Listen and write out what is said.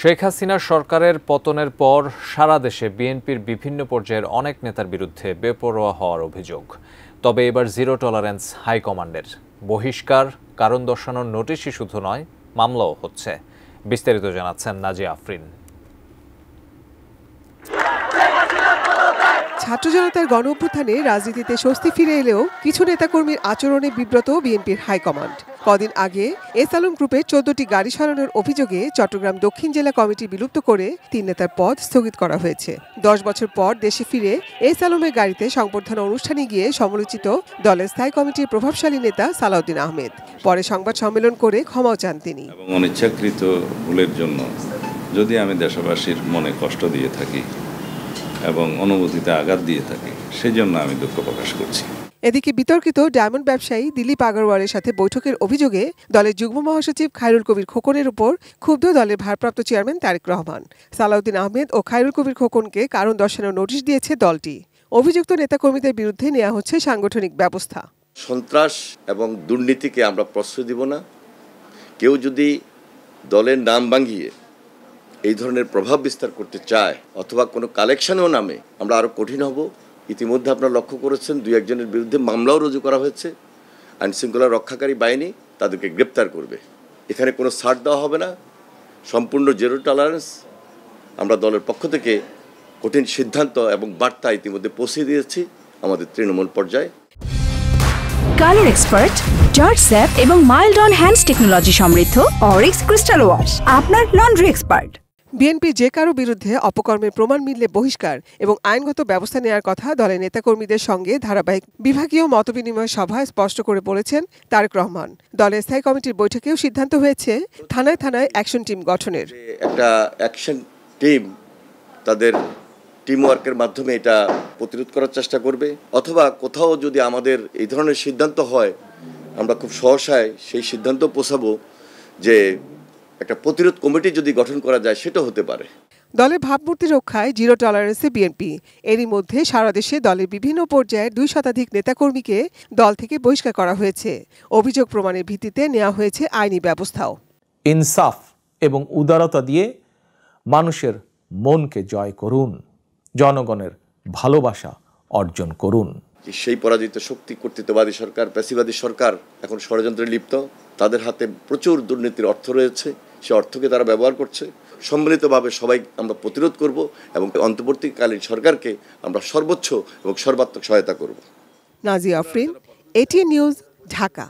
শেখ হাসিনা সরকারের পতনের পর সারা দেশে বিএনপির বিভিন্ন পর্যায়ের অনেক নেতার বিরুদ্ধে বেপরোয়া হওয়ার অভিযোগ। তবে এবার জিরো টলারেন্স হাইকমান্ডের। বহিষ্কার, কারণ দর্শানোর নোটিশই শুধু নয়, মামলাও হচ্ছে। বিস্তারিত জানাচ্ছেন নাজিয়া আফরিন। ছাত্র জনতার গণ অভ্যুত্থানে রাজনীতিতে স্বস্তি ফিরে এলেও কিছু নেতাকর্মীর আচরণে বিব্রত বিএনপির হাইকমান্ড। কদিন আগে এস আলম গ্রুপের 14টি গাড়ি সরানোর অভিযোগে চট্টগ্রাম দক্ষিণ জেলা কমিটি বিলুপ্ত করে 3 নেতার পদ স্থগিত করা হয়েছে। 10 বছর পর দেশে ফিরে এস আলমের গাড়িতে সংবর্ধনা অনুষ্ঠানে গিয়ে সমালোচিত দলের স্থায়ী কমিটির প্রভাবশালী নেতা সালাউদ্দিন আহমেদ পরে সংবাদ সম্মেলন করে ক্ষমাও চান তিনি। অনিচ্ছাকৃত ভুলের জন্য যদি আমি দেশবাসীর মনে কষ্ট দিয়ে থাকি এবং অনুভূতিতে আঘাত দিয়ে থাকি, সেই জন্য আমি দুঃখ প্রকাশ করছি। এদিকে বিতর্কিত ডায়মন্ড ব্যবসায়ী দিলীপ আগরওয়ালের সাথে বৈঠকের অভিযোগে দলের যুগ্ম মহাসচিব খায়রুল কবির খোকনের উপর ক্ষুব্ধ দলের ভারপ্রাপ্ত চেয়ারম্যান তারেক রহমান। সালাউদ্দিন আহমেদ ও খায়রুল কবির খোকনকে কারণ দর্শানোর নোটিশ দিয়েছে দলটি। অভিযুক্ত নেতাকর্মীদের বিরুদ্ধে নেওয়া হচ্ছে সাংগঠনিক ব্যবস্থা। সন্ত্রাস এবং দুর্নীতিকে আমরা প্রশ্রয় দিব না। কেউ যদি দলের নাম ভাঙিয়ে এই ধরনের প্রভাব বিস্তার করতে চায় অথবা কোনো কালেকশনেও নামে, আমরা আরও কঠিন হব। ইতিমধ্যে আপনারা লক্ষ্য করেছেন 2-1 জনের বিরুদ্ধে মামলাও রুজু করা হয়েছে। আইনশৃঙ্খলা রক্ষাকারী বাহিনী তাদেরকে গ্রেপ্তার করবে। এখানে কোনো ছাড় দেওয়া হবে না, সম্পূর্ণ জিরো টলারেন্স। আমরা দলের পক্ষ থেকে কঠিন সিদ্ধান্ত এবং বার্তা ইতিমধ্যে পৌঁছে দিয়েছি আমাদের তৃণমূল পর্যায়ে। কালার এক্সপার্ট, জর্জ স্যাপ এবং মাইল্ড অন হ্যান্ডস টেকনোলজি সমৃদ্ধ অরিক্স ক্রিস্টাল ওয়াশ আপনার লন্ড্রি এক্সপার্ট। বিএনপি যে কারো বিরুদ্ধে অপকর্মের প্রমাণ মিললে বহিষ্কার এবং আইনগত ব্যবস্থা নেওয়ার কথা দলের নেতাকর্মীদের সঙ্গে ধারাবাহিক বিভাগীয় মতবিনিময় সভায় স্পষ্ট করে বলেছেন তারেক রহমান। দলের স্থায়ী কমিটির বৈঠকেও সিদ্ধান্ত হয়েছে থানায় থানায় অ্যাকশন টিম গঠনের। একটা অ্যাকশন টিম তাদের টিমওয়ার্কের মাধ্যমে এটা প্রতিরোধ করার চেষ্টা করবে, অথবা কোথাও যদি আমাদের এই ধরনের সিদ্ধান্ত হয়, আমরা খুব সহসায় সেই সিদ্ধান্ত পৌঁছাবো যে একটা প্রতিরোধ কমিটি যদি গঠন করা যায়, সেটা হতে পারে। দলের ভাবমূর্তি রক্ষায় জিরো টলারেন্সে বিএনপি। এরই মধ্যে সারা দেশে দলের বিভিন্ন পর্যায়ের 2 শতাধিক নেতাকর্মীকে দল থেকে বহিষ্কার করা হয়েছে। অভিযোগ প্রমাণের ভিত্তিতে নেওয়া হয়েছে আইনি ব্যবস্থাও। ইনসাফ এবং উদারতা দিয়ে মানুষের মনকে জয় করুন, জনগণের ভালোবাসা অর্জন করুন। সেই পরাজিত শক্তি কর্তৃত্ববাদী সরকার, প্যাসিবাদী সরকার এখন ষড়যন্ত্রে লিপ্ত। তাদের হাতে প্রচুর দুর্নীতির অর্থ রয়েছে, সে অর্থকে তারা ব্যবহার করছে। সম্মিলিতভাবে সবাই আমরা প্রতিরোধ করব এবং অন্তর্বর্তীকালীন সরকারকে আমরা সর্বোচ্চ এবং সর্বাত্মক সহায়তা করব। Nazia Afrin, ATN news, Dhaka.